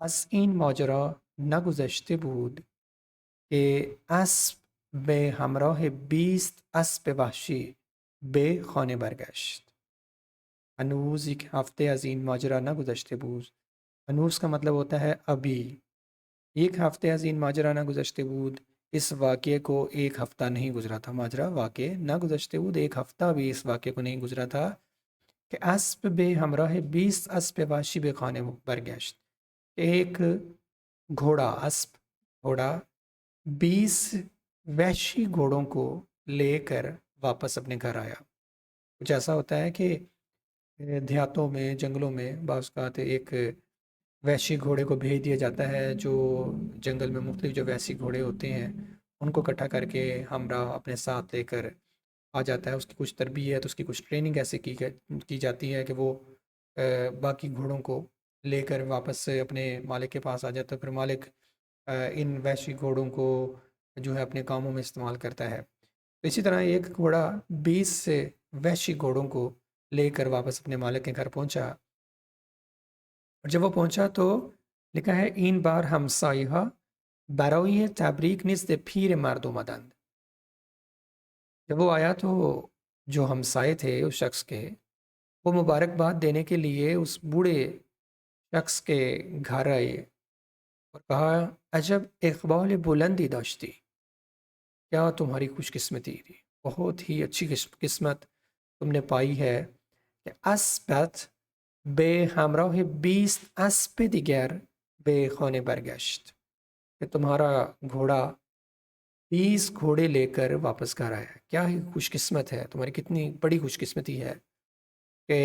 Is an ماجرا نگذشته بود که اسب به همراه 20 اسب وحشی به خانه برگشت. هنوز یک ہفته از این ماجرا نگذشته بود. ہنوز کا مطلب ہوتا ہے ابھی. ایک ہفتے از این ماجرا نہ گزشتے بود، اس واقعے کو ایک ہفتہ نہیں گزرا تھا. ماجرا واقع نہ گزشتے بود، ایک ہفتہ بھی اس واقعے کو نہیں گزرا تھا کہ اسب بے ہمراہ 20 اسب وحشی بے خانے برگشت. ایک گھوڑا، اسب گھوڑا، 20 وحشی گھوڑوں کو لے کر واپس اپنے گھر آیا. کچھ ایسا ہوتا ہے کہ دیہاتوں میں، جنگلوں میں بعض اوقات ایک وحشی گھوڑے کو بھیج دیا جاتا ہے، جو جنگل میں مختلف جو وحشی گھوڑے ہوتے ہیں ان کو اکٹھا کر کے ہمراہ اپنے ساتھ لے کر آ جاتا ہے. اس کی کچھ تربیت، اس کی کچھ ٹریننگ ایسے کی جاتی ہے کہ وہ باقی گھوڑوں کو لے کر واپس اپنے مالک کے پاس آ جاتا ہے. پھر مالک ان وحشی گھوڑوں کو جو ہے اپنے کاموں میں استعمال کرتا ہے. اسی طرح ایک گھوڑا 20 سے وحشی گھوڑوں کو لے کر واپس اپنے مالک کے گھر پہنچا، اور جب وہ پہنچا تو لکھا ہے این بار همسایه‌ها برای تبریک نزد پیر مرد اومدند. جب وہ آیا تو جو ہمسائے تھے اس شخص کے، وہ مبارکباد دینے کے لیے اس بوڑھے شخص کے گھر آئے اور کہا عجب اقبال بلندی داشتی، کیا تمہاری خوش قسمتی تھی، بہت ہی اچھی قسمت تم نے پائی ہے کہ اسبت بے ہمراہ 20 اسب دیگر بے خانے برگشت، کہ تمہارا گھوڑا 20 گھوڑے لے کر واپس گھر آیا. کیا ہی خوش قسمت ہے، تمہاری کتنی بڑی خوش قسمتی ہے کہ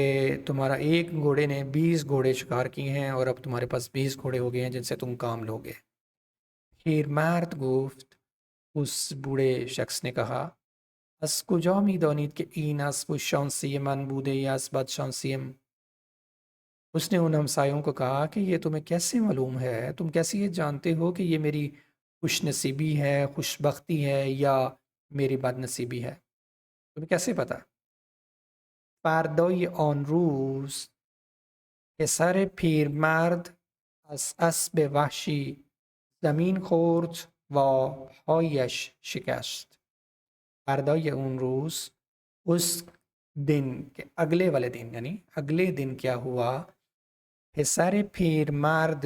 تمہارا ایک گھوڑے نے 20 گھوڑے شکار کیے ہیں اور اب تمہارے پاس 20 گھوڑے ہو گئے ہیں جن سے تم کام لوگے. پھر مرد گفت، اس بوڑھے شخص نے کہا از کجا می دانید که این اسب شانسی من بوده یا از بد شانسیم. اس نے ان ہمسایوں کو کہا کہ یہ تمہیں کیسے معلوم ہے، تم کیسے یہ جانتے ہو کہ یہ میری خوش نصیبی ہے، خوش بختی ہے یا میری بد نصیبی ہے، تمہیں کیسے پتا؟ فردای آن روز پسر پیرمرد از اسب وحشی زمین خورد و پایش شکست. فردای اون روز، اس دن کے اگلے والے دن، یعنی اگلے دن کیا ہوا، پسر پیرمرد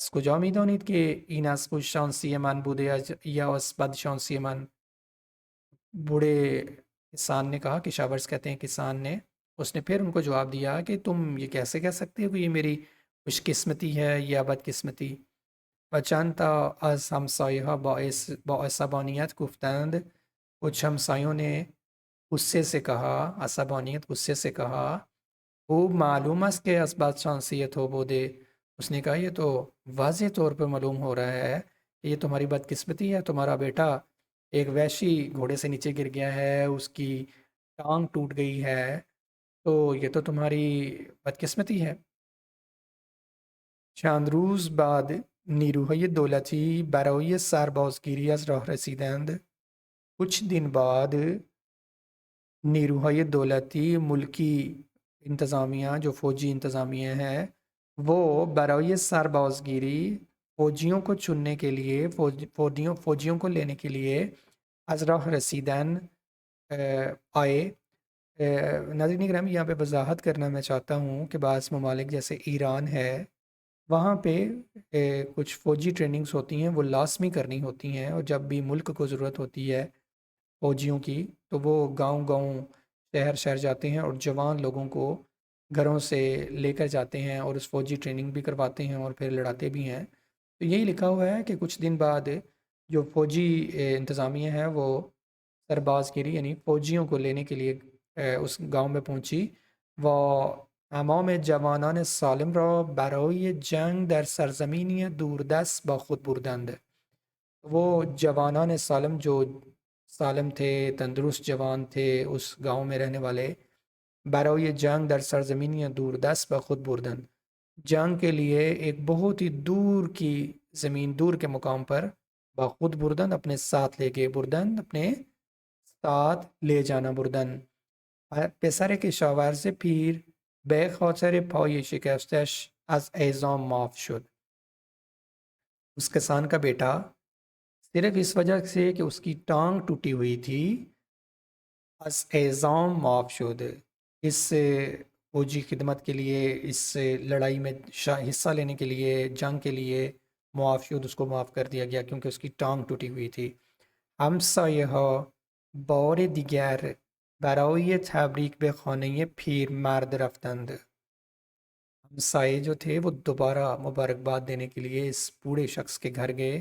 از کجا می‌دانید که این از خوش شانسی من بوده یا از بد شانسی من؟ بوڑھے کسان نے کہا، کشاورز کہتے ہیں کسان نے، اس نے پھر ان کو جواب دیا کہ تم یہ کیسے کہہ سکتے ہو کہ یہ میری خوش قسمتی ہے یا بد قسمتی؟ وچند تا از ہمسایه‌ها با عصبانیت گفتند، کچھ ہمسایوں نے غصے سے کہا، عصبانیت غصے سے کہا، خوب معلوم است کہ از بد شانسیت ہو بوده، اس نے کہا یہ تو واضح طور پہ معلوم ہو رہا ہے کہ یہ تمہاری بدقسمتی ہے، تمہارا بیٹا ایک وحشی گھوڑے سے نیچے گر گیا ہے، اس کی ٹانگ ٹوٹ گئی ہے، تو یہ تو تمہاری بدقسمتی ہے۔ چند روز بعد نیروهای دولتی برای سربازگیری از راه رسیدند۔ کچھ دن بعد نیروهای دولتی ملکی انتظامیہ جو فوجی انتظامیہ ہیں وہ برای سربازگیری فوجیوں کو چننے کے لیے فوجیوں کو لینے کے لیے از راہ رسیدن آئے۔ ناظرین گرامی، یہاں پہ وضاحت کرنا میں چاہتا ہوں کہ بعض ممالک جیسے ایران ہے، وہاں پہ کچھ فوجی ٹریننگز ہوتی ہیں، وہ لازمی کرنی ہوتی ہیں، اور جب بھی ملک کو ضرورت ہوتی ہے فوجیوں کی تو وہ گاؤں گاؤں شہر شہر جاتے ہیں اور جوان لوگوں کو گھروں سے لے کر جاتے ہیں اور اس فوجی ٹریننگ بھی کرواتے ہیں اور پھر لڑاتے بھی ہیں۔ تو یہی لکھا ہوا ہے کہ کچھ دن بعد جو فوجی انتظامیہ ہے وہ سربازگیری یعنی فوجیوں کو لینے کے لیے اس گاؤں میں پہنچی۔ وہ امام جوانان سالم را برای جنگ در سرزمینی دوردست با خود بردند۔ وہ جوانان سالم جو سالم تھے، تندرست جوان تھے، اس گاؤں میں رہنے والے، برای جنگ در سرزمینی دوردست با خود بردند، جنگ کے لیے ایک بہت ہی دور کی زمین، دور کے مقام پر، بخود بردن اپنے ساتھ لے کے، بردن اپنے ساتھ لے جانا، بردن پسر کشاورز پیر به خاطر پای شکستش از اعزام معاف شد۔ اس کسان کا بیٹا صرف اس وجہ سے کہ اس کی ٹانگ ٹوٹی ہوئی تھی، از اعزام معاف شد، اس فوجی خدمت کے لیے، اس لڑائی میں حصہ لینے کے لیے، جنگ کے لیے معاف شد، اس کو معاف کر دیا گیا کیونکہ اس کی ٹانگ ٹوٹی ہوئی تھی۔ همسایه‌ها بار دیگر برای تبریک به خانه پیرمرد رفتند۔ ہمسائے جو تھے وہ دوبارہ مبارکباد دینے کے لیے اس بوڑھے شخص کے گھر گئے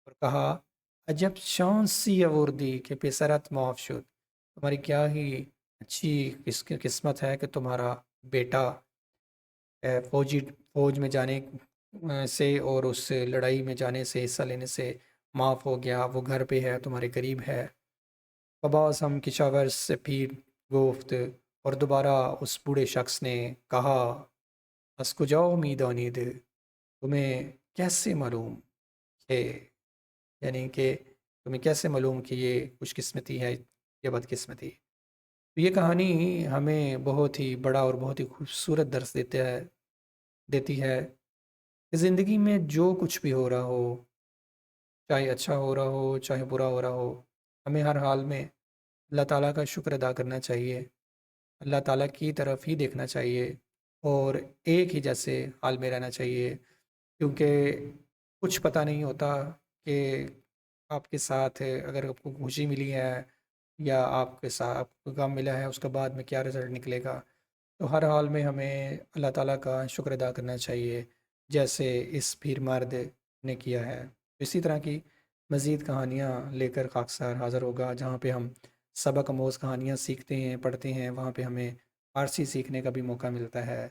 اور کہا، عجب شانسی آوردی کہ پسرت معاف شد، تمہاری کیا ہی اچھی قسمت ہے کہ تمہارا بیٹا فوج میں جانے سے اور اس لڑائی میں جانے سے، حصہ لینے سے معاف ہو گیا، وہ گھر پہ ہے، تمہارے قریب ہے۔ فباز ہم کشاور سے پھر گفت، اور دوبارہ اس بوڑھے شخص نے کہا، از کجا میدانید، تمہیں کیسے معلوم کہ، یعنی کہ تمہیں کیسے معلوم کہ یہ خوش قسمتی ہے یا بد قسمتی؟ تو یہ کہانی ہمیں بہت ہی بڑا اور بہت ہی خوبصورت درس دیتی ہے کہ زندگی میں جو کچھ بھی ہو رہا ہو، چاہے اچھا ہو رہا ہو چاہے برا ہو رہا ہو، ہمیں ہر حال میں اللہ تعالیٰ کا شکر ادا کرنا چاہیے، اللہ تعالیٰ کی طرف ہی دیکھنا چاہیے اور ایک ہی جیسے حال میں رہنا چاہیے، کیونکہ کچھ پتہ نہیں ہوتا کہ آپ کے ساتھ اگر آپ کو خوشی ملی ہے یا آپ کے ساتھ آپ کو غم ملا ہے، اس کے بعد میں کیا رزلٹ نکلے گا۔ تو ہر حال میں ہمیں اللہ تعالیٰ کا شکر ادا کرنا چاہیے، جیسے اس پیر مرد نے کیا ہے۔ اسی طرح کی مزید کہانیاں لے کر خاکسار حاضر ہوگا، جہاں پہ ہم سبق آموز کہانیاں سیکھتے ہیں، پڑھتے ہیں، وہاں پہ ہمیں فارسی سیکھنے کا بھی موقع ملتا ہے۔